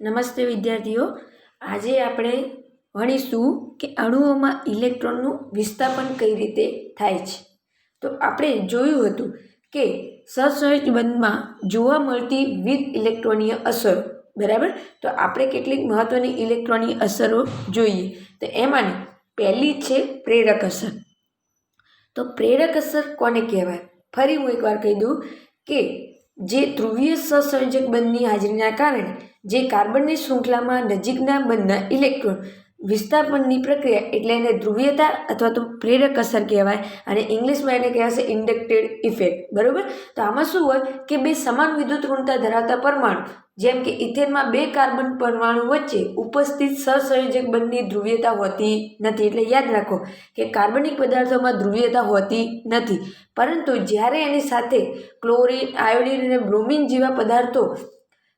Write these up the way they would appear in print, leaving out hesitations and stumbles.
નમસ્તે વિદ્યાર્થીઓ, આજે આપણે ભણીશું કે અણુઓમાં ઇલેક્ટ્રોનનું વિસ્થાપન કઈ રીતે થાય છે. તો આપણે જોયું હતું કે સહસંયોજક બંધમાં જોવા મળતી વિવિધ ઇલેક્ટ્રોનીય અસરો, બરાબર. તો આપણે કેટલીક મહત્વની ઇલેક્ટ્રોનીય અસરો જોઈએ. તો એમાંની પહેલી છે પ્રેરક અસર. તો પ્રેરક અસર કોને કહેવાય? ફરી હું એકવાર કહી દઉં કે જે ધ્રુવીય સહસંયોજક બંધની હાજરીના કારણે જે કાર્બનની શૃંખલામાં નજીકના બંધના ઇલેક્ટ્રોન વિસ્થાપનની પ્રક્રિયા એટલે એને ધ્રુવીયતા અથવા તો પ્રેરક અસર કહેવાય, અને ઇંગ્લિશમાં એને કહેવાશે ઇન્ડક્ટેડ ઇફેક્ટ, બરાબર. તો આમાં શું હોય કે બે સમાન વિદ્યુત ઋણતા ધરાવતા પરમાણુ, જેમ કે ઇથેનમાં બે કાર્બન પરમાણુ વચ્ચે ઉપસ્થિત સહસંયોજક બંધની ધ્રુવીયતા હોતી નથી. એટલે યાદ રાખો કે કાર્બનિક પદાર્થોમાં ધ્રુવીયતા હોતી નથી, પરંતુ જ્યારે એની સાથે ક્લોરીન, આયોડીન અને બ્રોમિન જેવા પદાર્થો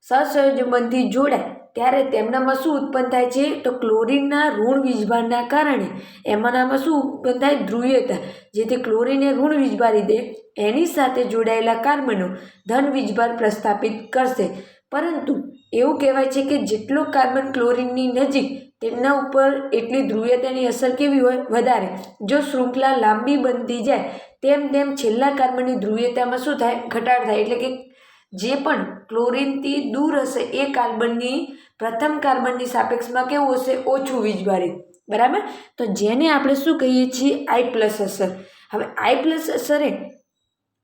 સહસંયોજક બંધથી જોડાય ત્યારે તેમનામાં શું ઉત્પન્ન થાય છે? તો ક્લોરીનના ઋણ વીજભારના કારણે એમાંનામાં શું ઉત્પન્ન થાય? ધ્રુવીયતા. જેથી ક્લોરીને ઋણ વીજભારી દે, એની સાથે જોડાયેલા કાર્બનો ધન વીજભાર પ્રસ્થાપિત કરશે. પરંતુ એવું કહેવાય છે કે જેટલો કાર્બન ક્લોરીનની નજીક તેમના ઉપર એટલી ધ્રુવીયતાની અસર કેવી હોય? વધારે. જો શૃંખલા લાંબી બનતી જાય તેમ તેમ છેલ્લા કાર્બનની ધ્રુવીયતામાં શું થાય? ઘટાડ થાય. એટલે કે જે પણ ક્લોરીનથી દૂર હશે એ કાર્બનની પ્રથમ કાર્બનની સાપેક્ષમાં કેવું હશે? ઓછું વીજભારિત, બરાબર. તો જેને આપણે શું કહીએ છીએ? I+ અસર. હવે I+ અસર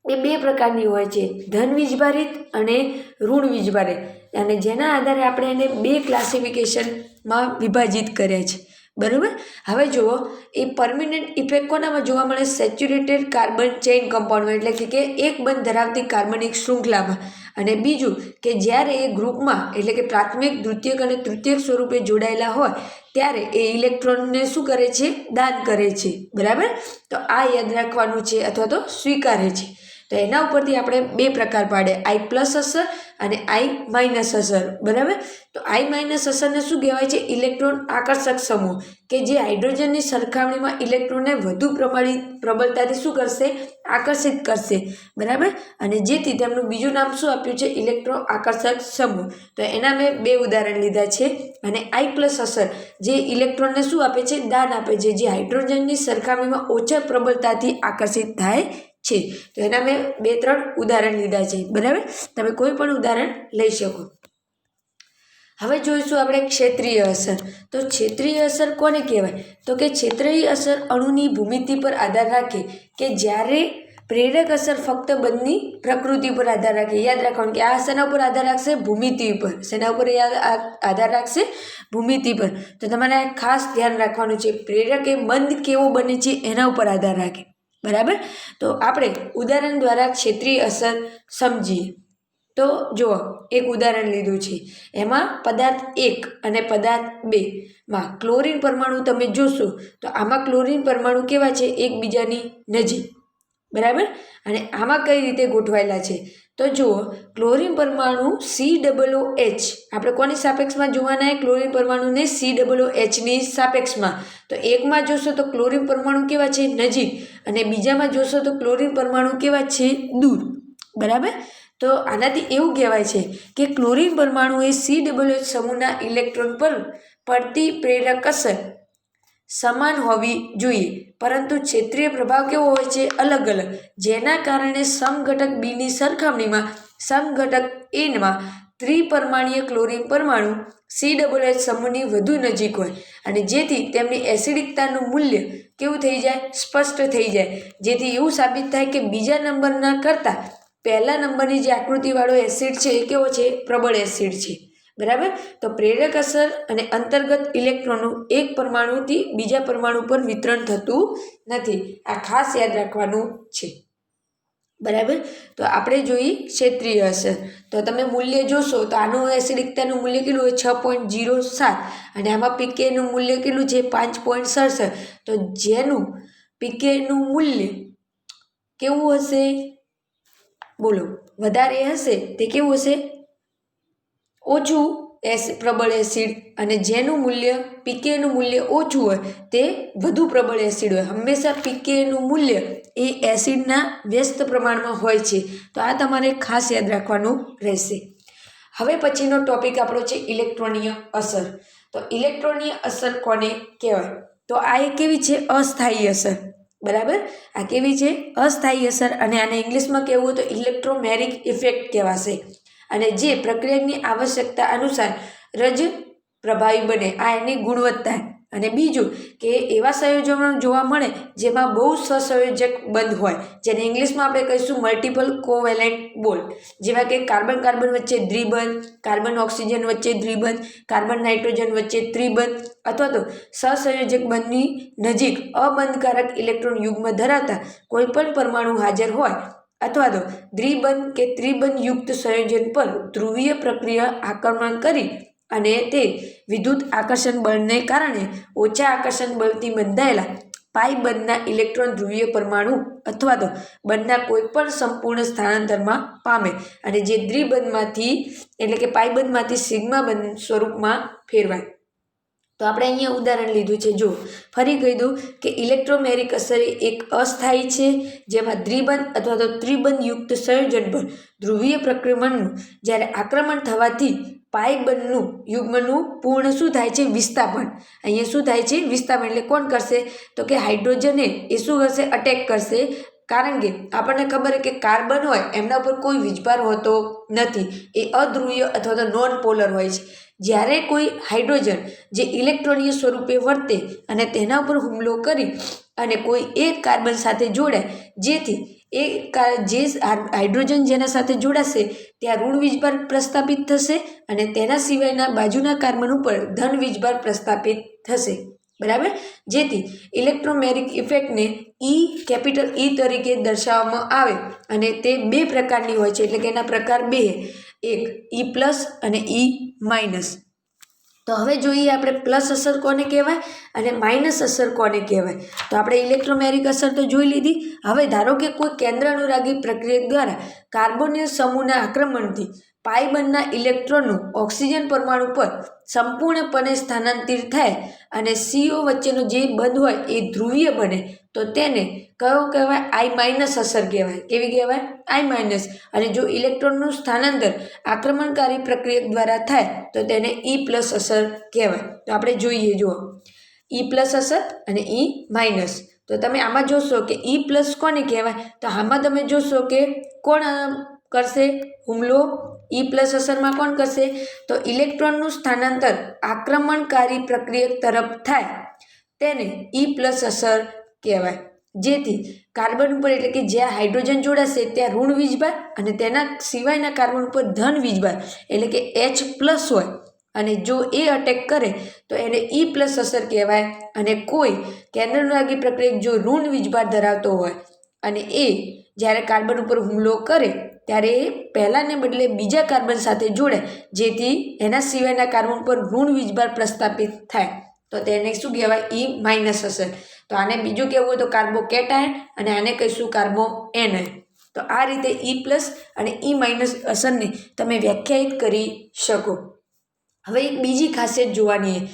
એ બે પ્રકારની હોય છે, ધન વીજભારિત અને ઋણ વીજભારિત, અને જેના આધારે આપણે એને બે ક્લાસિફિકેશનમાં વિભાજિત કર્યા છે, બરાબર. હવે જુઓ, એ પરમિનન્ટ ઇફેક્ટ કોનામાં જોવા મળે? સેચ્યુરેટેડ કાર્બન ચેઇન કમ્પાઉન્ડમાં, એટલે કે એક બંધ ધરાવતી કાર્બનિક શૃંખલામાં. અને બીજું કે જ્યારે એ ગ્રુપમાં એટલે કે પ્રાથમિક, દ્વિતીયક અને તૃતીયક સ્વરૂપે જોડાયેલા હોય ત્યારે એ ઇલેક્ટ્રોનને શું કરે છે? દાન કરે છે, બરાબર. તો આ યાદ રાખવાનું છે અથવા તો સ્વીકારે છે. તો એના ઉપરથી આપણે બે પ્રકાર પાડે, I+ અસર અને I- અસર, બરાબર. તો I- અસરને શું કહેવાય છે? ઇલેક્ટ્રોન આકર્ષક સમૂહ, કે જે હાઇડ્રોજનની સરખામણીમાં ઇલેક્ટ્રોનને વધુ પ્રબળતાથી શું કરશે? આકર્ષિત કરશે, બરાબર. અને જેથી તેમનું બીજું નામ શું આપ્યું છે? ઇલેક્ટ્રો આકર્ષક સમૂહ. તો એના મેં બે ઉદાહરણ લીધા છે. અને I+ અસર જે ઇલેક્ટ્રોનને શું આપે છે? દાન આપે છે, જે હાઇડ્રોજનની સરખામણીમાં ઓછા પ્રબળતાથી આકર્ષિત થાય છે. તો એના મેં 2-3 ઉદાહરણ લીધા છે, બરાબર. તમે કોઈ પણ ઉદાહરણ લઈ શકો. હવે જોઈશું આપણે ક્ષેત્રીય અસર. તો ક્ષેત્રીય અસર કોને કહેવાય? તો કે ક્ષેત્રીય અસર અણુની ભૂમિતિ પર આધાર રાખે, કે જ્યારે પ્રેરક અસર ફક્ત બંધની પ્રકૃતિ પર આધાર રાખે. યાદ રાખવાનું કે આ શેના ઉપર આધાર રાખશે? ભૂમિતિ પર. શેના ઉપર આધાર રાખશે? ભૂમિતિ પર. તો તમારે ખાસ ધ્યાન રાખવાનું છે, પ્રેરક એ બંધ કેવો બને છે એના ઉપર આધાર રાખે, બરાબર. તો આપણે ઉદાહરણ દ્વારા ક્ષેત્રીય અસર સમજીએ. તો જુઓ, એક ઉદાહરણ લીધું છે. એમાં પદાર્થ 1 અને પદાર્થ 2માં ક્લોરીન પરમાણુ તમે જોશો તો આમાં ક્લોરીન પરમાણુ કેવા છે? એકબીજાની નજીક, બરાબર. અને આમાં કઈ રીતે ગોઠવાયેલા છે? તો જુઓ, ક્લોરીન પરમાણુ COOH આપણે કોની સાપેક્ષમાં જોવાના? ક્લોરીન પરમાણુને COOHની સાપેક્ષમાં. તો એકમાં જોશો તો ક્લોરીન પરમાણુ કેવા છે? નજીક, અને બીજામાં જોશો તો ક્લોરીન પરમાણુ કેવા છે? દૂર, બરાબર. તો આનાથી એવું કહેવાય છે કે ક્લોરીન પરમાણુ એ COOH સમૂહના ઇલેક્ટ્રોન પર પડતી પ્રેરક અસર સમાન હોવી જોઈએ, પરંતુ ક્ષેત્રીય પ્રભાવ કેવો હોય છે? અલગ અલગ, જેના કારણે સમઘટક બીની સરખામણીમાં સમઘટક એમાં ત્રિપરમાણીય ક્લોરીન પરમાણુ COOH સમૂહની વધુ નજીક હોય, અને જેથી તેમની એસિડિકતાનું મૂલ્ય કેવું થઈ જાય? સ્પષ્ટ થઈ જાય. જેથી એવું સાબિત થાય કે બીજા નંબરના કરતાં પહેલા નંબરની જે આકૃતિવાળો એસિડ છે એ કેવો છે? પ્રબળ એસિડ છે, બરાબર. તો પ્રેરક અસર અને અંતર્ગત ઇલેક્ટ્રોનનું એક પરમાણુથી બીજા પરમાણુ પર વિતરણ થતું નથી. આ ખાસ યાદ રાખવાનું છે, બરાબર. તો આપણે જોઈએ ક્ષેત્રીય અસર. તો તમે મૂલ્ય જોશો તો આનું એસિડિકતાનું મૂલ્ય કેટલું હોય? 6.07, અને આમાં pKનું મૂલ્ય કેટલું છે? 5.67. તો જેનું pKનું મૂલ્ય કેવું હશે? બોલો, વધારે હશે તે કેવું હશે? ઓછું પ્રબળ એસિડ. અને જેનું મૂલ્ય pKનું મૂલ્ય ઓછું હોય તે વધુ પ્રબળ એસિડ હોય. હંમેશા pKનું મૂલ્ય એ એસિડના વ્યસ્ત પ્રમાણમાં હોય છે. તો આ તમારે ખાસ યાદ રાખવાનું રહેશે. હવે પછીનો ટોપિક આપણો છે ઇલેક્ટ્રોનીય અસર. તો ઇલેક્ટ્રોનીય અસર કોને કહેવાય? તો આ એક કેવી છે? અસ્થાયી અસર. બરાબર, આ કેવી છે? અસ્થાયી અસર. અને આને ઇંગ્લિશમાં કહેવું હોય તો ઇલેક્ટ્રોમેરિક ઇફેક્ટ કહેવાશે. અને જે પ્રક્રિયાની આવશ્યકતા અનુસાર જ પ્રભાવી બને, આ એની ગુણવત્તા. અને બીજું કે એવા સંયોજનો જોવા મળે જેમાં બહુ સહસંયોજક બંધ હોય, જેને ઇંગ્લિશમાં આપણે કહીશું મલ્ટિપલ કોવેલેન્ટ બોન્ડ, જેવા કે કાર્બન કાર્બન વચ્ચે દ્વિબંધ, કાર્બન ઓક્સિજન વચ્ચે દ્વિબંધ, કાર્બન નાઇટ્રોજન વચ્ચે ત્રિબંધ, અથવા તો સહસંયોજક બંધની નજીક અબંધકારક ઇલેક્ટ્રોન યુગ્મ ધરાવતા કોઈપણ પરમાણુ હાજર હોય, અથવા તો દ્વિબંધ કે ત્રિબંધ યુક્ત સંયોજન પર ધ્રુવીય પ્રક્રિયા આક્રમણ કરી અને તે વિદ્યુત આકર્ષણ બળને કારણે ઓછા આકર્ષણ બળથી બંધાયેલા પાઈ બંધના ઇલેક્ટ્રોન ધ્રુવીય પરમાણુ અથવા તો બંધના કોઈપણ સંપૂર્ણ સ્થાનાંતરમાં પામે અને જે દ્વિબંધમાંથી એટલે કે પાઈ બંધમાંથી સિગ્મા બંધ સ્વરૂપમાં ફેરવાય. તો આપણે અહીંયા ઉદાહરણ લીધું છે. જો ફરી કહી દઉં કે ઇલેક્ટ્રોમેરિક અસર એક અસ્થાયી છે, જેમાં દ્વિબંધ અથવા તો ત્રિબંધ યુક્ત સંયોજન પર ધ્રુવીય પ્રક્રમણનું જ્યારે આક્રમણ થવાથી પાઈ બંધનું યુગ્મનું પૂર્ણ શું થાય છે? વિસ્થાપન. અહીંયા શું થાય છે? વિસ્થાપન. એટલે કોણ કરશે? તો કે હાઇડ્રોજને એ શું કરશે? અટેક કરશે. કારણ કે આપણને ખબર છે કે કાર્બન હોય એમના ઉપર કોઈ વીજભાર હોતો નથી, એ અધ્રુવીય અથવા તો નોન પોલર હોય છે. જ્યારે કોઈ હાઇડ્રોજન જે ઇલેક્ટ્રોનીય સ્વરૂપે વર્તે અને તેના ઉપર હુમલો કરી અને કોઈ એક કાર્બન સાથે જોડાય, જેથી જે હાઇડ્રોજન જેના સાથે જોડાશે ત્યાં ઋણ વીજભાર પ્રસ્થાપિત થશે અને તેના સિવાયના બાજુના કાર્બન ઉપર ધન વીજભાર પ્રસ્થાપિત થશે. બરાબર, જેથી ઇલેક્ટ્રોમેરિક ઇફેક્ટને કેપિટલ E તરીકે દર્શાવવામાં આવે અને તે બે પ્રકારની હોય છે. એટલે કે એના પ્રકાર બે, એક E+ અને E-. તો હવે જોઈએ આપણે પ્લસ અસર કોને કહેવાય અને માઇનસ અસર કોને કહેવાય. તો આપણે ઇલેક્ટ્રોમેરિક અસર તો જોઈ લીધી. હવે ધારો કે કોઈ કેન્દ્ર અનુરાગી પ્રક્રિયા દ્વારા કાર્બોનિલ સમૂહના આક્રમણથી પાઈ બંધના ઇલેક્ટ્રોનનું ઓક્સિજન પરમાણુ પર સંપૂર્ણપણે સ્થાનાંતરિત થાય અને CO વચ્ચેનો જે બંધ હોય એ ધ્રુવીય બને, તો તેને કયો કહેવાય? I- અસર કહેવાય. કેવી કહેવાય? I-. અને જો ઇલેક્ટ્રોનનું સ્થાનાંતર આક્રમણકારી પ્રક્રિયા દ્વારા થાય તો તેને E+ અસર કહેવાય. તો આપણે જોઈએ, જુઓ, E+ અસર અને E-. તો તમે આમાં જોશો કે E+ કોને કહેવાય? તો આમાં તમે જોશો કે કોણ કરશે હુમલો? E+ અસરમાં કોણ કરશે? તો ઇલેક્ટ્રોનનું સ્થાનાંતર આક્રમણકારી પ્રક્રિયા તરફ થાય તેને E+ અસર કહેવાય. જેથી કાર્બન ઉપર એટલે કે જ્યાં હાઇડ્રોજન જોડાશે ત્યાં ઋણ વીજભાર અને તેના સિવાયના કાર્બન ઉપર ધન વીજભાર એટલે કે H+ હોય અને જો એ અટેક કરે તો એને E+ અસર કહેવાય. અને કોઈ કેન્દ્ર અનુરાગી પ્રક્રિયા જો ઋણ વીજભાર ધરાવતો હોય અને એ જ્યારે કાર્બન ઉપર હુમલો કરે ત્યારે એ પહેલાંને બદલે બીજા કાર્બન સાથે જોડે, જેથી એના સિવાયના કાર્બન પર ઋણ વીજભાર પ્રસ્થાપિત થાય, તો તેને શું કહેવાય? E- અસર. તો આને બીજું કહેવું હોય તો કાર્બોકેટાયન અને આને કહીશું કાર્બોએનાયન. તો આ રીતે E+ અને E- અસરને તમે વ્યાખ્યાયિત કરી શકો. હવે એક બીજી ખાસિયત જોવાની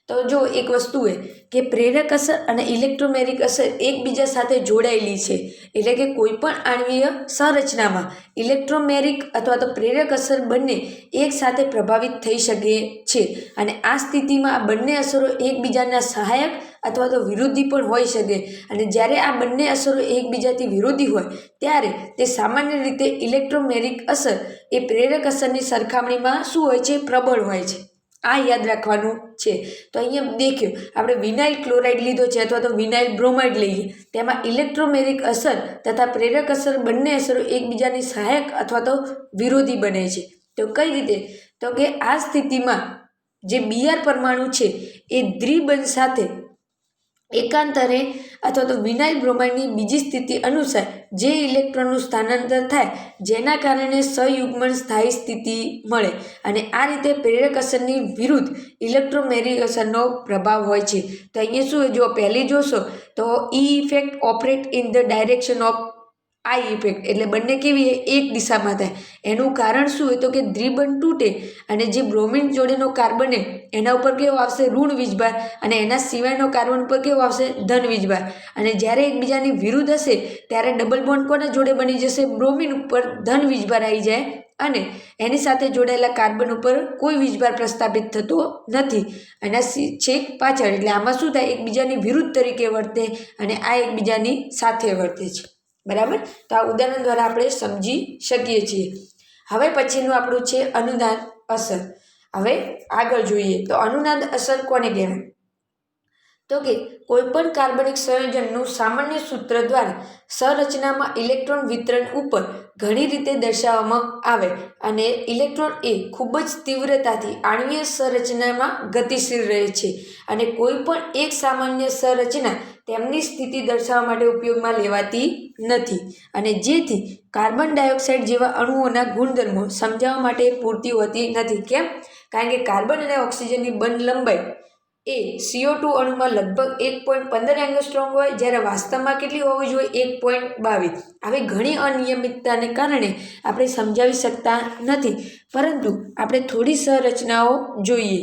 તો જો એક વસ્તુ એ કે પ્રેરક અસર અને ઇલેક્ટ્રોમેરિક અસર એકબીજા સાથે જોડાયેલી છે. એટલે કે કોઈપણ આણ્વીય સંરચનામાં ઇલેક્ટ્રોમેરિક અથવા તો પ્રેરક અસર બંને એક સાથે પ્રભાવિત થઈ શકે છે. અને આ સ્થિતિમાં આ બંને અસરો એકબીજાના સહાયક અથવા તો વિરોધી પણ હોઈ શકે. અને જ્યારે આ બંને અસરો એકબીજાથી વિરોધી હોય ત્યારે તે સામાન્ય રીતે ઇલેક્ટ્રોમેરિક અસર એ પ્રેરક અસરની સરખામણીમાં શું હોય છે? પ્રબળ હોય છે. આ યાદ રાખવાનું છે. તો અહીંયા દેખ્યો, આપણે વિનાઇલ ક્લોરાઇડ લીધો છે અથવા તો વિનાઇલ બ્રોમાઇડ લઈએ, તેમાં ઇલેક્ટ્રોમેરિક અસર તથા પ્રેરક અસર બંને અસરો એકબીજાની સહાયક અથવા તો વિરોધી બને છે. તો કઈ રીતે? તો કે આ સ્થિતિમાં જે Br પરમાણુ છે એ દ્વિબંધ સાથે એકાંતરે અથવા તો વિનાઇલ બ્રોમાઇડની બીજી સ્થિતિ અનુસાર જે ઇલેક્ટ્રોનનું સ્થાનાંતર થાય જેના કારણે સહયુગ્મન સ્થાયી સ્થિતિ મળે અને આ રીતે પ્રેરક અસરની વિરુદ્ધ ઇલેક્ટ્રોમેરિક અસરનો પ્રભાવ હોય છે. તો અહીંયા શું જો પહેલી જોશો તો E effect operate in the direction of I effect, એટલે બંને કેવી એક દિશામાં થાય. એનું કારણ શું હોય તો કે દ્વિબંધ તૂટે અને જે બ્રોમિન જોડેનો કાર્બન એના ઉપર કેવો આવશે? ઋણ વીજભાર અને એના સિવાયનો કાર્બન ઉપર કેવો આવશે? ધન વીજભાર. અને જ્યારે એકબીજાની વિરુદ્ધ હશે ત્યારે ડબલ બોન્ડ કોના જોડે બની જશે? બ્રોમિન ઉપર ધન વીજભાર આવી જાય અને એની સાથે જોડાયેલા કાર્બન ઉપર કોઈ વીજભાર પ્રસ્થાપિત થતો નથી. અને છેક પાછળ એટલે આમાં શું થાય, એકબીજાની વિરુદ્ધ તરીકે વર્તે અને આ એકબીજાની સાથે વર્તે છે. બરાબર, તો આ ઉદાહરણ દ્વારા આપણે સમજી શકીએ છીએ. હવે પછીનું આપણું છે અનુનાદ અસર. હવે આગળ જોઈએ તો અનુનાદ અસર કોને કહેવાય? તો કે કોઈપણ કાર્બનિક સંયોજનનું સામાન્ય સૂત્ર દ્વારા સંરચનામાં ઇલેક્ટ્રોન વિતરણ ઉપર ઘણી રીતે દર્શાવવામાં આવે અને ઇલેક્ટ્રોન એ ખૂબ જ તીવ્રતાથી આણ્વીય સંરચનામાં ગતિશીલ રહે છે અને કોઈપણ એક સામાન્ય સંરચના તેમની સ્થિતિ દર્શાવવા માટે ઉપયોગમાં લેવાતી નથી અને જેથી કાર્બન ડાયોક્સાઇડ જેવા અણુઓના ગુણધર્મો સમજાવવા માટે પૂરતી હોતી નથી. કેમ? કારણ કે કાર્બન અને ઓક્સિજનની બંધ લંબાઈ એ CO2 અણુમાં લગભગ 1.15 એંગસ્ટ્રોમ હોય, જ્યારે વાસ્તવમાં કેટલી હોવી જોઈએ? 1.22. આવી ઘણી અનિયમિતતાને કારણે આપણે સમજાવી શકતા નથી, પરંતુ આપણે થોડી સંરચનાઓ જોઈએ.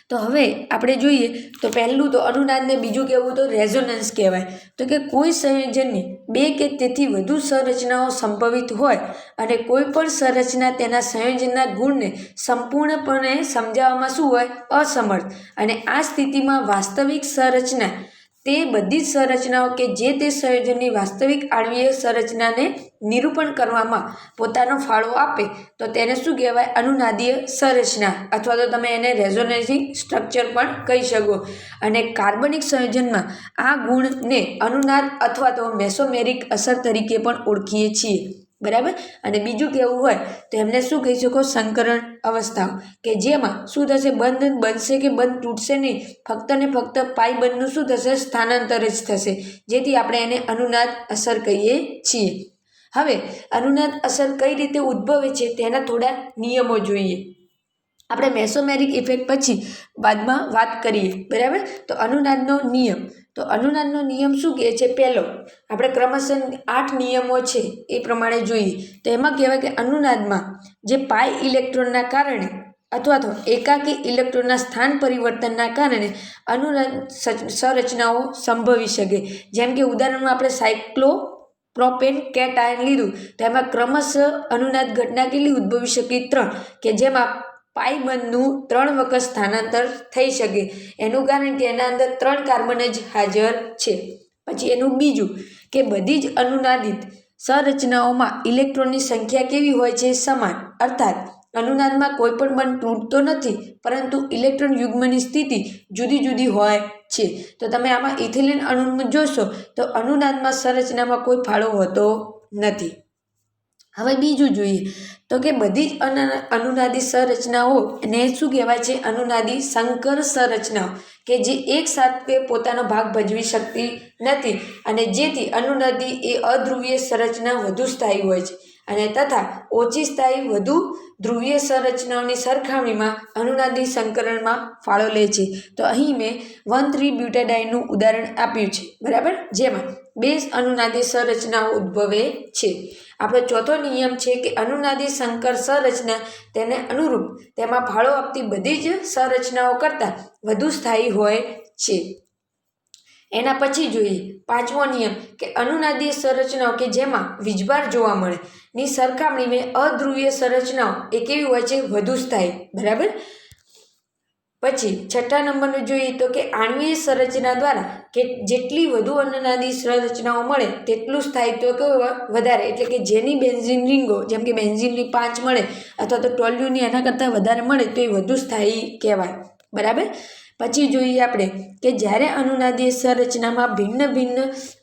તો હવે આપણે જોઈએ તો પહેલું તો અનુનાદને બીજું કહેવું તો રેઝોનન્સ કહેવાય. તો કે કોઈ સંયોજનની બે કે તેથી વધુ સંરચનાઓ સંભવિત હોય અને કોઈ પણ સંરચના તેના સંયોજનના ગુણને સંપૂર્ણપણે સમજાવવામાં શું હોય? અસમર્થ. અને આ સ્થિતિમાં વાસ્તવિક સંરચના તે બધી જ સંરચનાઓ કે જે તે સંયોજનની વાસ્તવિક આણ્વીય સંરચનાને નિરૂપણ કરવામાં પોતાનો ફાળો આપે તો તેને શું કહેવાય? અનુનાદીય સંરચના, અથવા તો તમે એને રેઝોનેન્સિંગ સ્ટ્રક્ચર પણ કહી શકો. અને કાર્બનિક સંયોજનમાં આ ગુણને અનુનાદ અથવા તો મેસોમેરિક અસર તરીકે પણ ઓળખીએ છીએ. બરાબર. અને બીજું કહેવું હોય તો એમને શું કહી શકો? સંકરણ અવસ્થાઓ, કે જેમાં શું થશે? બંધ બનશે કે બંધ તૂટશે નહીં, ફક્ત ને ફક્ત પાઈ બંધનું શું થશે? સ્થાનાંતર જ થશે, જેથી આપણે એને અનુનાદ અસર કહીએ છીએ. હવે અનુનાદ અસર કઈ રીતે ઉદ્ભવે છે તેના થોડા નિયમો જોઈએ. આપણે મેસોમેરિક ઇફેક્ટ પછી બાદમાં વાત કરીએ. બરાબર. તો અનુનાદનો નિયમ, તો અનુનાદનો નિયમ શું કહે છે? પહેલો આપણે ક્રમશઃ 8 નિયમો છે એ પ્રમાણે જોઈએ. તો એમાં કહેવાય કે અનુનાદમાં જે પાઈ ઇલેક્ટ્રોનના કારણે અથવા તો એકાકી ઇલેક્ટ્રોનના સ્થાન પરિવર્તનના કારણે અનુનાદ સંરચનાઓ સંભવી શકે. જેમ કે ઉદાહરણમાં આપણે સાયક્લોપ્રોપેન કેટાયન લીધું, તો એમાં ક્રમશઃ અનુનાદ ઘટના કેટલી ઉદ્ભવી શકી? 3, કે જેમાં પાઈ બંધનું 3 વખત સ્થાનાંતર થઈ શકે. એનું કારણ કે એના અંદર 3 કાર્બન જ હાજર છે. પછી એનું બીજું કે બધી જ અનુનાદિત સંરચનાઓમાં ઇલેક્ટ્રોનની સંખ્યા કેવી હોય છે? સમાન. અર્થાત અનુનાદમાં કોઈ પણ બંધ તૂટતો નથી, પરંતુ ઇલેક્ટ્રોન યુગ્મની સ્થિતિ જુદી જુદી હોય છે. તો તમે આમાં ઇથિલિન અણુનું જોશો તો અનુનાદમાં સંરચનામાં કોઈ ફાળો હોતો નથી. હવે બીજું જોઈએ તો કે બધી જ અનુનાદી સંરચનાઓ ને શું કહેવાય છે? અનુનાદી સંકર સંરચનાઓ, કે જે એક સાથે પોતાનો ભાગ ભજવી શકતી નથી અને જેથી અનુનાદી એ અધ્રુવીય સંરચના વધુ સ્થાયી હોય છે અને તથા ઓછી સ્થાયી વધુ ધ્રુવીય સંરચનાઓની સરખામણીમાં અનુનાદી સંકરણમાં ફાળો લે છે. તો અહીં મેં 1,3-બ્યુટાડાઇનનું ઉદાહરણ આપ્યું છે. બરાબર, જેમાં 2 અનુનાદી સંરચનાઓ ઉદ્ભવે છે. આપણો ચોથો નિયમ છે કે અનુનાદી સંકર સંરચના તેને અનુરૂપ તેમાં ફાળો આપતી બધી જ સંરચનાઓ કરતાં વધુ સ્થાયી હોય છે. એના પછી જોઈએ 5મો નિયમ કે અનુનાદીય સંરચનાઓ કે જેમાં વીજભાર જોવા મળે ની સરખામણીમાં અધ્રુવીય સંરચનાઓ એ કેવી હોય છે? વધુ સ્થાયી. બરાબર. પછી 6થા નંબરનું જોઈએ તો કે આણ્વીય સંરચના દ્વારા કે જેટલી વધુ અનુનાદી સંરચનાઓ મળે તેટલું સ્થાયિત્વ કેવું વધારે, એટલે કે જેની બેન્ઝીન રિંગો જેમ કે બેન્ઝીનની 5 મળે અથવા તો ટોલ્યુની એના કરતાં વધારે મળે તો એ વધુ સ્થાયી કહેવાય. બરાબર. પછી જોઈએ આપણે કે જ્યારે અનુનાદીય સંરચનામાં ભિન્ન ભિન્ન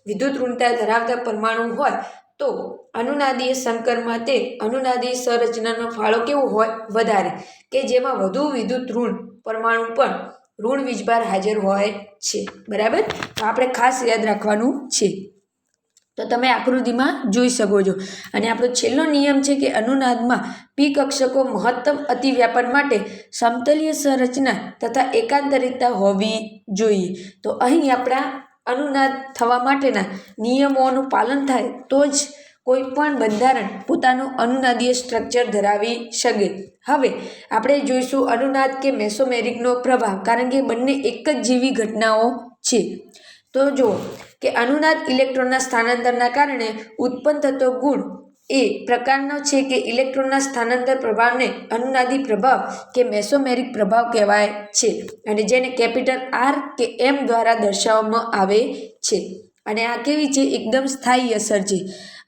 વિદ્યુત ઋણતા ધરાવતા પરમાણુ હોય તો અનુનાદીય સંકરમાં તે અનુનાદીય સંરચનાનો ફાળો કેવો હોય? વધારે, કે જેમાં વધુ વિદ્યુત ઋણ પરમાણુ પણ ઋણ વીજભાર હાજર હોય છે. બરાબર. તો આપણે ખાસ યાદ રાખવાનું છે. તો તમે આકૃતિમાં જોઈ શકો છો. અને આપણો છેલ્લો નિયમ છે કે અનુનાદમાં પી કક્ષકો મહત્તમ અતિવ્યાપન માટે સમતલીય સંરચના તથા એકાંતરિકતા હોવી જોઈએ. તો અહીં આપણા અનુનાદ થવા માટેના નિયમોનું પાલન થાય તો જ કોઈ પણ બંધારણ પોતાનું અનુનાદીય સ્ટ્રક્ચર ધરાવી શકે. હવે આપણે જોઈશું અનુનાદ કે મેસોમેરિકનો પ્રભાવ, કારણ કે બંને એક જ જેવી ઘટનાઓ છે. તો જુઓ કે અનુનાદ ઇલેક્ટ્રોનના સ્થાનાંતરના કારણે ઉત્પન્ન થતો ગુણ એ પ્રકારનો છે કે ઇલેક્ટ્રોનના સ્થાનાંતર પ્રભાવને અનુનાદી પ્રભાવ કે મેસોમેરિક પ્રભાવ કહેવાય છે અને જેને કેપિટલ આર કે એમ દ્વારા દર્શાવવામાં આવે છે અને આ કેવી છે એકદમ સ્થાયી અસર છે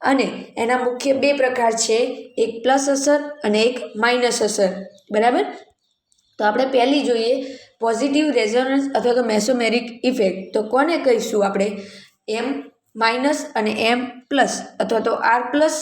અને એના મુખ્ય બે પ્રકાર છે એક પ્લસ અસર અને એક માઇનસ અસર બરાબર તો આપણે પહેલી જોઈએ પોઝિટિવ રેઝોનન્સ અથવા તો મેસોમેરિક ઇફેક્ટ તો કોને કહીશું આપણે એમ માઇનસ અને એમ પ્લસ અથવા તો આર પ્લસ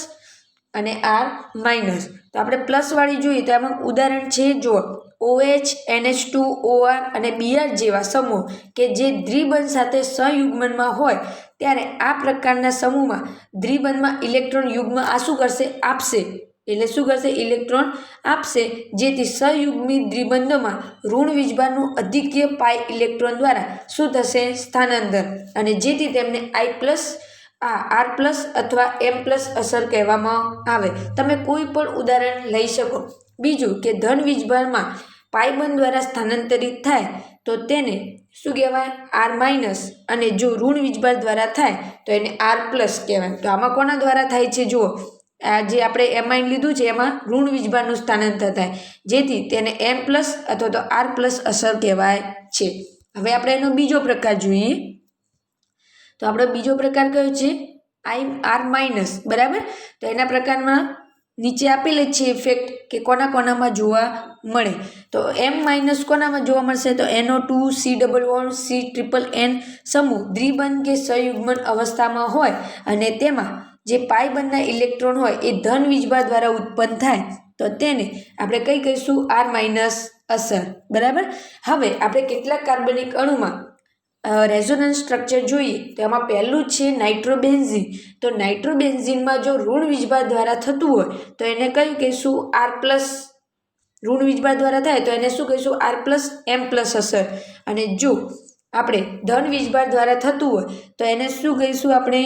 અને આર માઇનસ તો આપણે પ્લસવાળી જોઈએ તો એમાં ઉદાહરણ છે જો OH NH2OR અને Br જેવા સમૂહ કે જે દ્વિબંધ સાથે સહયુગ્મનમાં હોય ત્યારે આ પ્રકારના સમૂહમાં દ્વિબંધમાં ઇલેક્ટ્રોન યુગ્મ આ શું કરશે આપશે એટલે શું કરશે ઇલેક્ટ્રોન આપશે જેથી સહયુગ્મી દ્વિબંધોમાં ઋણ વીજભારનું અધિક્ય પાઈ ઇલેક્ટ્રોન દ્વારા શું થશે સ્થાનાંતર અને જેથી તેમને I પ્લસ આર પ્લસ અથવા એમ પ્લસ અસર કહેવામાં આવે તમે કોઈ પણ ઉદાહરણ લઈ શકો બીજું કે ધન વીજભારમાં પાયબંધ દ્વારા સ્થાનાંતરિત થાય તો તેને શું કહેવાય આર માઇનસ અને જો ઋણ વીજભાર દ્વારા થાય તો એને આર પ્લસ કહેવાય તો આમાં કોના દ્વારા થાય છે જુઓ આ જે આપણે એમાઇન લીધું છે એમાં ઋણ વીજભારનું સ્થાનાંતર થાય જેથી તેને એમ પ્લસ અથવા તો આર પ્લસ અસર કહેવાય છે હવે આપણે એનો બીજો પ્રકાર જોઈએ તો આપણો બીજો પ્રકાર કયો છે આર માઇનસ બરાબર તો એના પ્રકારમાં નીચે આપેલી છે ઇફેક્ટ કે કોના કોનામાં જોવા મળે તો એમ માઇનસ કોનામાં જોવા મળશે તો NO2 C++N સમૂહ દ્વિબંધ કે સહયુગ્મન અવસ્થામાં હોય અને તેમાં જે પાયબંધના ઇલેક્ટ્રોન હોય એ ધન વીજભાર દ્વારા ઉત્પન્ન થાય તો તેને આપણે કઈ કહીશું આર માઇનસ અસર બરાબર હવે આપણે કેટલાક કાર્બનિક અણુમાં રેઝોનન્સ સ્ટ્રક્ચર જોઈએ તો એમાં પહેલું છે નાઇટ્રોબેન્ઝીન તો નાઇટ્રોબેન્ઝીનમાં જો ઋણ વીજભાર દ્વારા થતું હોય તો એને કયું કહીશું આર પ્લસ ઋણ વીજભાર દ્વારા થાય તો એને શું કહીશું આર પ્લસ એમ પ્લસ અસર અને જો આપણે ધન વીજભાર દ્વારા થતું હોય તો એને શું કહીશું આપણે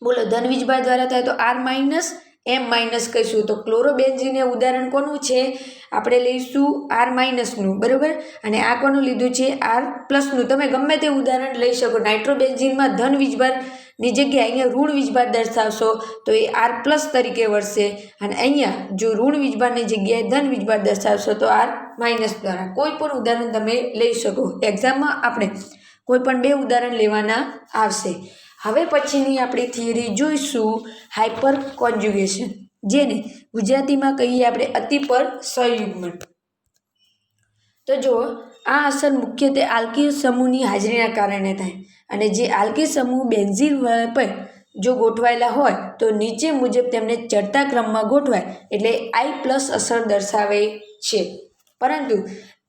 બોલો ધન વીજભાર દ્વારા થાય તો આર માઇનસ એમ માઇનસ કહીશું તો ક્લોરોબેન્ઝીન એ ઉદાહરણ કોનું છે આપણે લઈશું આર માઇનસનું બરાબર અને આ કોનું લીધું છે આર પ્લસનું તમે ગમે તે ઉદાહરણ લઈ શકો નાઇટ્રોબેન્ઝીનમાં ધન વીજભારની જગ્યાએ અહીંયા ઋણ વીજભાર દર્શાવશો તો એ આર પ્લસ તરીકે વળશે અને અહીંયા જો ઋણ વીજભારની જગ્યાએ ધન વીજભાર દર્શાવશો તો આર માઇનસ દ્વારા કોઈ પણ ઉદાહરણ તમે લઈ શકો એક્ઝામમાં આપણે કોઈ પણ બે ઉદાહરણ લેવાના આવશે હવે પછીની આપણી થિયરી જોઈશું હાઇપર કોન્જ્યુગેશન જેને ગુજરાતીમાં કહીએ આપણે અતિપર સહયુગ્મન તો જો આ અસર મુખ્યત્વે આલ્કિલ સમૂહની હાજરીના કારણે થાય અને જે આલ્કિલ સમૂહ બેન્ઝીન પર જો ગોઠવાયેલા હોય તો નીચે મુજબ તેમને ચડતા ક્રમમાં ગોઠવાય એટલે I પ્લસ અસર દર્શાવે છે પરંતુ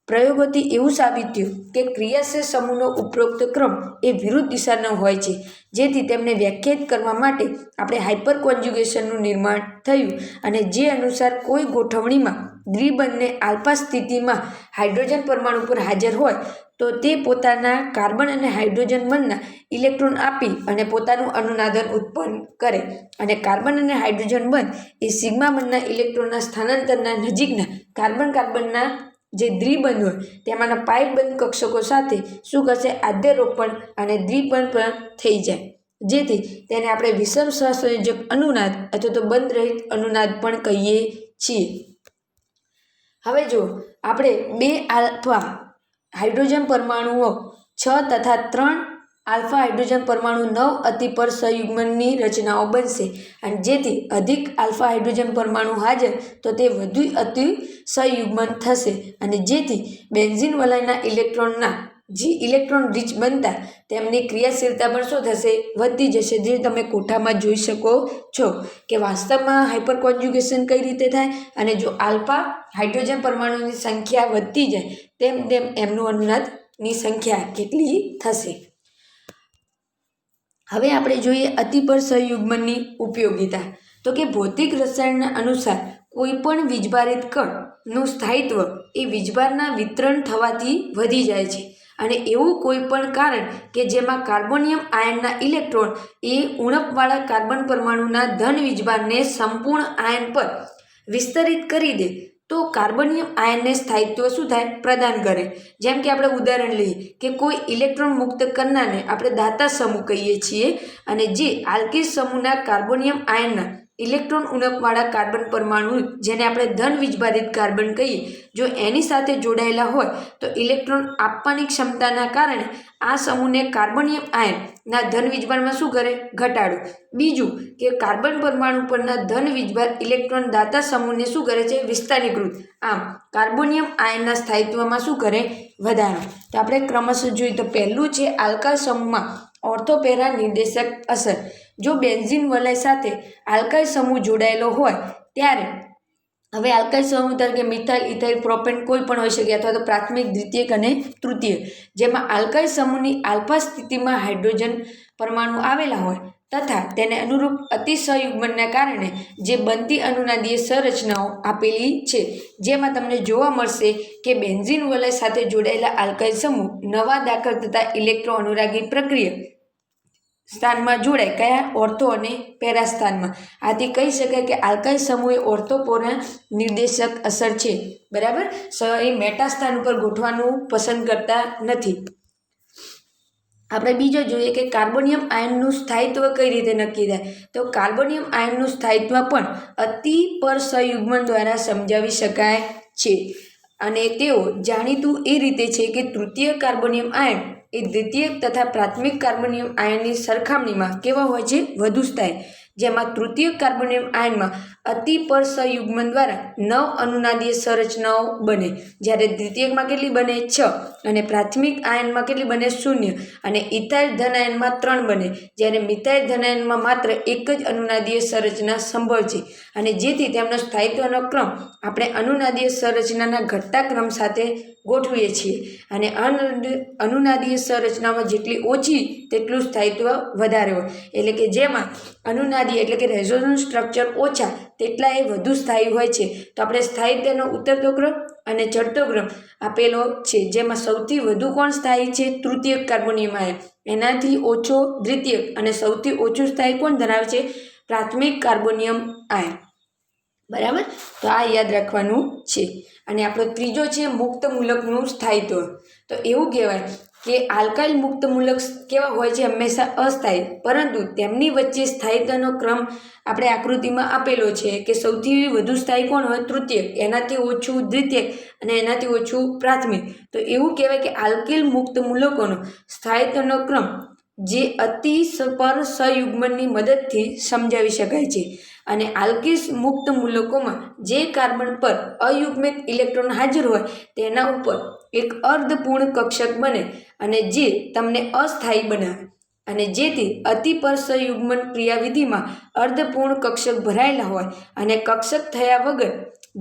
પ્રયોગોથી એવું સાબિત થયું કે ક્રિયાશીલ સમૂહનો ઉપરોક્ત ક્રમ એ વિરુદ્ધ દિશાનો હોય છે જેથી તેમને વ્યાખ્યાયિત કરવા માટે આપણે હાઇપર કોન્જ્યુગેશનનું નિર્માણ થયું અને જે અનુસાર કોઈ ગોઠવણીમાં દ્વિબંધને આલ્ફા સ્થિતિમાં હાઇડ્રોજન પરમાણુ પર હાજર હોય તો તે પોતાના કાર્બન અને હાઇડ્રોજન બંધના ઇલેક્ટ્રોન આપી અને પોતાનું અનુનાદન ઉત્પન્ન કરે અને કાર્બન અને હાઇડ્રોજન બંધ એ સિગ્મા બંધના ઇલેક્ટ્રોનના સ્થાનાંતરના નજીકના કાર્બનના જે દ્વિબંધ હોય તેમાંના પાઇબંધ કક્ષકો સાથે શું કરશે આદ્યરોપણ અને દ્વિબંધ પણ થઈ જાય જેથી તેને આપણે વિષમ સહસંયોજક અનુનાદ અથવા તો બંધ રહિત અનુનાદ પણ કહીએ છીએ હવે જો આપણે બે આલ્ફા હાઇડ્રોજન પરમાણુઓ 6 તથા 3 આલ્ફા હાઇડ્રોજન પરમાણુ 9 અતિપર સહયુગ્મનની રચનાઓ બનશે અને જેથી અધિક આલ્ફા હાઇડ્રોજન પરમાણુ હાજર તો તે વધુ અતિ સહયુગ્મન થશે અને જેથી બેન્ઝીન વલયના ઇલેક્ટ્રોનના જે ઇલેક્ટ્રોન રીચ બનતા તેમની ક્રિયાશીલતા પણ શું થશે વધતી જશે જે તમે કોઠામાં જોઈ શકો છો કે વાસ્તવમાં હાઇપર કોન્જ્યુગેશન કઈ રીતે થાય અને જો આલ્ફા હાઇડ્રોજન પરમાણુની સંખ્યા વધતી જાય તેમ તેમ એમનું અનુનાદની સંખ્યા કેટલી થશે હવે આપણે જોઈએ અતિપર સહયુગ્મનની ઉપયોગિતા તો કે ભૌતિક રસાયણના અનુસાર કોઈપણ વીજભારિત કણનું સ્થાયિત્વ એ વીજભારના વિતરણ થવાથી વધી જાય છે અને એવું કોઈ પણ કારણ કે જેમાં કાર્બોનિયમ આયનના ઇલેક્ટ્રોન એ ઉણપવાળા કાર્બન પરમાણુના ધન વીજભારને સંપૂર્ણ આયન પર વિસ્તરિત કરી દે તો કાર્બોનિયમ આયનને સ્થાયિત્વ શું થાય પ્રદાન કરે જેમ કે આપણે ઉદાહરણ લઈએ કે કોઈ ઇલેક્ટ્રોન મુક્ત કરનારને આપણે દાતા સમૂહ કહીએ છીએ અને જે આલ્કિલ સમૂહના કાર્બોનિયમ આયનના ઇલેક્ટ્રોન ઉણપવાળા કાર્બન પરમાણુ, જેને આપણે ધન વીજભારિત કાર્બન કહીએ, જો એની સાથે જોડાયેલા હોય તો ઇલેક્ટ્રોન આપવાની ક્ષમતાના કારણે આ સમૂહને કાર્બોનિયમ આયનના ધન વીજભારમાં શું કરે? ઘટાડો. બીજું કે કાર્બન પરમાણુ પરના ધન વીજભાર ઇલેક્ટ્રોન દાતા સમૂહને શું કરે છે? વિસ્તારીકૃત. આમ કાર્બોનિયમ આયનના સ્થાયિત્વમાં શું કરે? વધારો. તો આપણે ક્રમશઃ જોઈએ તો પહેલું છે આલ્કાઇલ સમૂહમાં ઓર્થોપેરા નિર્દેશક અસર. જો બેન્ઝીન વલય સાથે આલ્કાઇલ સમૂહ જોડાયેલો હોય ત્યારે હવે આલ્કાઇલ સમૂહ તરીકે મિથાઇલ, ઇથાઇલ, પ્રોપેન કોઈ પણ હોઈ શકે અથવા તો પ્રાથમિક, દ્વિતીયક અને તૃતીયક, જેમાં આલ્કાઇલ સમૂહની આલ્ફા સ્થિતિમાં હાઇડ્રોજન પરમાણુ આવેલા હોય તથા તેને અનુરૂપ અતિસહયુગ્મનના કારણે જે બનતી અનુનાદીય સંરચનાઓ આપેલી છે, જેમાં તમને જોવા મળશે કે બેન્ઝીન વલય સાથે જોડાયેલા આલ્કાઇલ સમૂહ નવા દાખલ થતા ઇલેક્ટ્રો અનુરાગી પ્રક્રિયા સ્થાનમાં જોડાય. કયા? ઓર્થો અને પેરા સ્થાનમાં. આથી કહી શકાય કે આલ્કાઇલ સમૂહ એ ઓર્થોપેરા નિર્દેશક અસર છે. બરાબર. એ મેટા સ્થાન ઉપર ગોઠવાનું પસંદ કરતા નથી. આપણે બીજો જોઈએ કે કાર્બોનિયમ આયનનું સ્થાયિત્વ કઈ રીતે નક્કી થાય? તો કાર્બોનિયમ આયનનું સ્થાયિત્વ પણ અતિ પરસહયુગ્મન દ્વારા સમજાવી શકાય છે અને તેઓ જાણીતું એ રીતે છે કે તૃતીય કાર્બોનિયમ આયન એ દ્વિતીયક તથા પ્રાથમિક કાર્બોનિયમ આયનની સરખામણીમાં કેવા હોય છે? વધુ સ્થાયી. જેમાં તૃતીયક કાર્બોનિયમ આયનમાં અતિ પરસહયુગ્મન દ્વારા 9 અનુનાદીય સંરચનાઓ બને, જ્યારે દ્વિતીયકમાં કેટલી બને? 6, અને પ્રાથમિક આયનમાં કેટલી બને? 0, અને ઇથાઇલ ધન આયનમાં 3 બને, જ્યારે મિથાઇલ ધન આયનમાં માત્ર એક જ અનુનાદીય સંરચના સંભવ છે. અને જેથી તેમનો સ્થાયિત્વનો ક્રમ આપણે અનુનાદીય સંરચનાના ઘટતા ક્રમ સાથે ગોઠવીએ છીએ અને અનુનાદીય સંરચનામાં જેટલી ઓછી તેટલું સ્થાયિત્વ વધારે હોય. એટલે કે જેમાં અનુનાદીય એટલે કે રેઝોનન્સ સ્ટ્રક્ચર ઓછા તેટલા એ વધુ સ્થાયી હોય છે. તો આપણે સ્થાયિત્વનો ઉતરતો ક્રમ અને ચડતો ક્રમ આપેલો છે, જેમાં સૌથી વધુ કોણ સ્થાયી છે? તૃતીયક કાર્બોનિયમ આયન. એનાથી ઓછો દ્વિતીયક અને સૌથી ઓછું સ્થાયી કોણ ધરાવે છે? પ્રાથમિક કાર્બોનિયમ આયન. બરાબર. તો આ યાદ રાખવાનું છે. અને આપણો ત્રીજો છે મુક્ત મૂલકનું સ્થાયિત્વ. તો એવું કહેવાય કે આલ્કાઇલ મુક્ત મૂલક કેવા હોય છે? હંમેશા અસ્થાયી, પરંતુ તેમની વચ્ચે સ્થાયિત્વનો ક્રમ આપણે આકૃતિમાં આપેલો છે કે સૌથી વધુ સ્થાયી કોણ હોય? તૃતીયક, એનાથી ઓછું દ્વિતીયક અને એનાથી ઓછું પ્રાથમિક. તો એવું કહેવાય કે આલ્કિલ મુક્ત મૂલકોનો સ્થાયિત્વનો ક્રમ જે અતિ પરસહયુગ્મનની મદદથી સમજાવી શકાય છે. અને આલ્કિલ મુક્ત મૂલકોમાં જે કાર્બન પર અયુગ્મિત ઇલેક્ટ્રોન હાજર હોય તેના ઉપર એક અર્ધપૂર્ણ કક્ષક બને અને જે તમને અસ્થાયી બનાવે. અને જેથી અતિપરસહયુગ્મન ક્રિયાવિધિમાં અર્ધપૂર્ણ કક્ષક ભરાયેલા હોય અને કક્ષક થયા વગર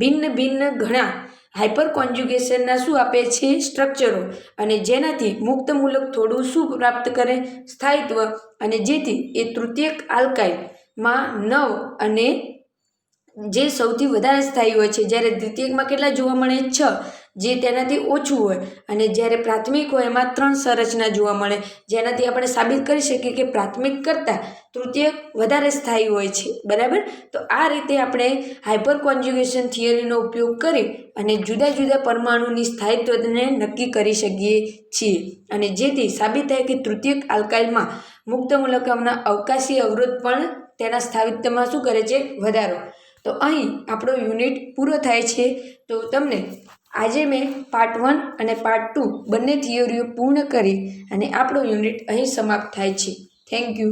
ભિન્ન ભિન્ન ઘણા હાઇપર કોન્જ્યુગેશનના શું આપે છે? સ્ટ્રક્ચરો. અને જેનાથી મુક્ત મૂલક થોડું શું પ્રાપ્ત કરે? સ્થાયિત્વ. અને જેથી એ તૃતીયક આલ્કાઇલમાં 9 અને જે સૌથી વધારે સ્થાયી હોય છે, જ્યારે દ્વિતીયકમાં કેટલા જોવા મળે? 6, જે તેનાથી ઓછું હોય. અને જ્યારે પ્રાથમિક હોય એમાં 3 સંરચના જોવા મળે, જેનાથી આપણે સાબિત કરી શકીએ કે પ્રાથમિક કરતાં તૃતીયક વધારે સ્થાયી હોય છે. બરાબર. તો આ રીતે આપણે હાઇપર કોન્જ્યુગેશન થિયરીનો ઉપયોગ કરી અને જુદા જુદા પરમાણુની સ્થાયિત્વને નક્કી કરી શકીએ છીએ અને જેથી સાબિત થાય કે તૃતીયક આલ્કાઇલમાં મુક્ત મૂલકોના અવકાશી અવરોધ પણ તેના સ્થાયિત્વમાં શું કરે છે? વધારો. તો અહીં આપણો યુનિટ પૂરો થાય છે. તો તમને આજે મેં પાર્ટ 1 અને પાર્ટ 2 બંને થિયરીઓ પૂર્ણ કરી અને આપણો યુનિટ અહીં સમાપ્ત થાય છે. Thank you.